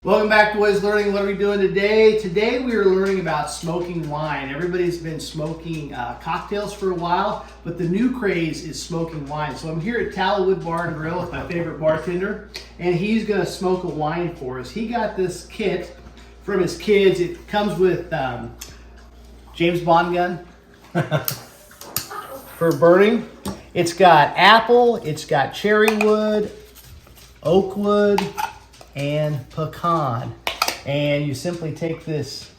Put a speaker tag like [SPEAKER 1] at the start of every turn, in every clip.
[SPEAKER 1] Welcome back to Wiz Learning. What are we doing today? Today we are learning about smoking wine. Everybody's been smoking cocktails for a while, but the new craze is smoking wine. So I'm here at Tallowood Bar and Grill with my favorite bartender, and he's going to smoke a wine for us. He got this kit from his kids. It comes with James Bond gun for burning. It's got apple, it's got cherry wood, oak wood, and pecan. And you simply take this,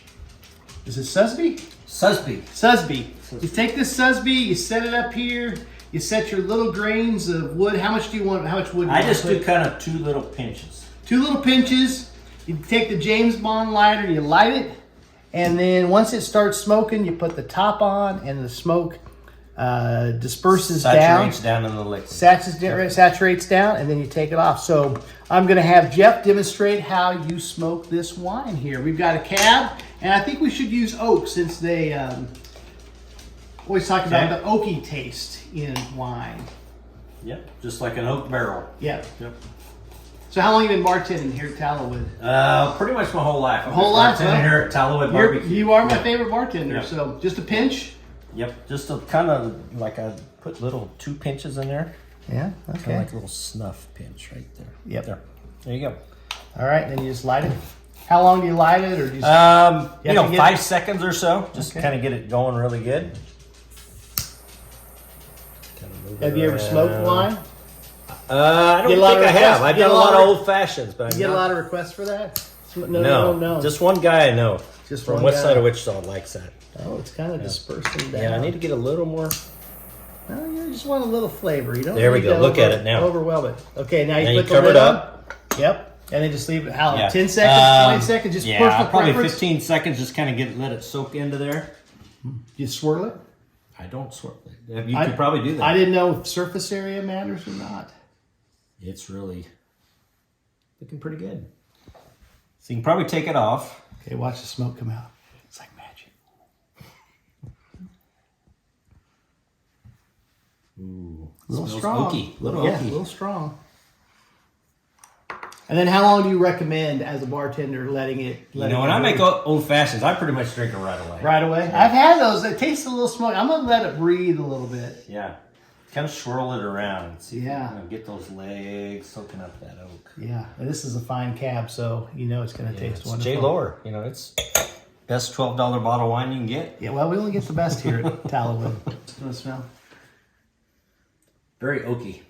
[SPEAKER 1] is it Susby? Susby. You take this Susby, you set it up here, you set your little grains of wood. How much do you want? How much wood do you
[SPEAKER 2] I
[SPEAKER 1] want
[SPEAKER 2] just
[SPEAKER 1] to put?
[SPEAKER 2] do kind of 2 little pinches.
[SPEAKER 1] 2 little pinches. You take the James Bond lighter, you light it, and then once it starts smoking, you put the top on, and the smoke disperses
[SPEAKER 2] Saturates down in the liquid.
[SPEAKER 1] Saturates down, and then you take it off. So I'm going to have Jeff demonstrate how you smoke this wine here. We've got a cab, and I think we should use oak since they always talk about the oaky taste in wine.
[SPEAKER 2] Yep, just like an oak barrel.
[SPEAKER 1] Yeah.
[SPEAKER 2] Yep.
[SPEAKER 1] So how long have you been bartending here at Tallowood?
[SPEAKER 2] Pretty much my whole life.
[SPEAKER 1] Whole life,
[SPEAKER 2] Bartending
[SPEAKER 1] huh?
[SPEAKER 2] here at Tallowood Barbecue.
[SPEAKER 1] You are my favorite bartender.
[SPEAKER 2] Yep.
[SPEAKER 1] So just a pinch.
[SPEAKER 2] Yep, just a kind of like I put little 2 pinches in there.
[SPEAKER 1] Yeah.
[SPEAKER 2] Kind of like a little snuff pinch right there.
[SPEAKER 1] Yep.
[SPEAKER 2] There you go.
[SPEAKER 1] All right, then you just light it. How long do you light it, or do you?
[SPEAKER 2] You know, 5 seconds or so. Just kind of get it going really good.
[SPEAKER 1] Have you ever smoked wine?
[SPEAKER 2] I don't think I have. I've done a lot of old fashions, but
[SPEAKER 1] you get a lot of requests for that?
[SPEAKER 2] No. Just one guy I know.
[SPEAKER 1] Just
[SPEAKER 2] from
[SPEAKER 1] one
[SPEAKER 2] west
[SPEAKER 1] guy.
[SPEAKER 2] side of Wichita likes that.
[SPEAKER 1] Oh, it's kind of dispersing down.
[SPEAKER 2] Yeah, I need to get a little more.
[SPEAKER 1] No, you just want a little flavor. You don't.
[SPEAKER 2] There we
[SPEAKER 1] need
[SPEAKER 2] go.
[SPEAKER 1] to
[SPEAKER 2] Look at it now.
[SPEAKER 1] Overwhelm it. Okay, now
[SPEAKER 2] And
[SPEAKER 1] you
[SPEAKER 2] you
[SPEAKER 1] put the
[SPEAKER 2] cover
[SPEAKER 1] lid
[SPEAKER 2] it up.
[SPEAKER 1] on. Yep, and then just leave it. How?
[SPEAKER 2] Yeah.
[SPEAKER 1] 10 seconds, 20 seconds. Just personal
[SPEAKER 2] probably
[SPEAKER 1] preference.
[SPEAKER 2] 15 seconds. Just kind of let it soak into there.
[SPEAKER 1] You swirl it.
[SPEAKER 2] I don't swirl it. You could probably do that.
[SPEAKER 1] I didn't know if surface area matters or not.
[SPEAKER 2] It's really looking pretty good. So you can probably take it off.
[SPEAKER 1] Okay, watch the smoke come out. It's like magic.
[SPEAKER 2] Ooh,
[SPEAKER 1] A little
[SPEAKER 2] smells
[SPEAKER 1] strong.
[SPEAKER 2] oaky.
[SPEAKER 1] A little strong. And then how long do you recommend as a bartender letting it?
[SPEAKER 2] When I make old fashions, I pretty much drink it right away.
[SPEAKER 1] Right away? Yeah. I've had those. It tastes a little smoky. I'm going to let it breathe a little bit.
[SPEAKER 2] Yeah. Kind of swirl it around and see
[SPEAKER 1] Yeah.
[SPEAKER 2] if get those legs soaking up that oak.
[SPEAKER 1] Yeah. And this is a fine cab, so you know it's going to taste wonderful.
[SPEAKER 2] J. Lower. It's best $12 bottle of wine you can get.
[SPEAKER 1] Yeah, well, we only get the best here at Tallowood. What's it smell?
[SPEAKER 2] Very oaky.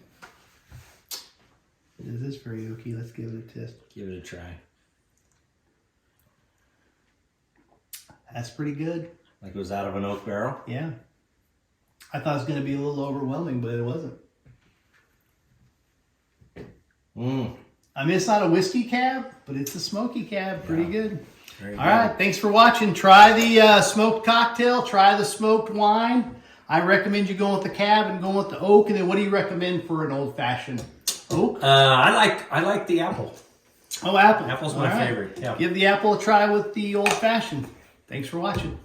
[SPEAKER 1] It is very oaky. Let's give it a test.
[SPEAKER 2] Give it a try.
[SPEAKER 1] That's pretty good.
[SPEAKER 2] Like it was out of an oak barrel?
[SPEAKER 1] Yeah. I thought it was going to be a little overwhelming, but it wasn't. I mean, it's not a whiskey cab, but it's a smoky cab. Pretty good.
[SPEAKER 2] Very
[SPEAKER 1] All
[SPEAKER 2] good.
[SPEAKER 1] right. Thanks for watching. Try the smoked cocktail. Try the smoked wine. I recommend you going with the cab and going with the oak. And then what do you recommend for an old-fashioned oak?
[SPEAKER 2] I like the apple.
[SPEAKER 1] Oh, apple.
[SPEAKER 2] Apple's my favorite. Yeah.
[SPEAKER 1] Give the apple a try with the old-fashioned. Thanks for watching.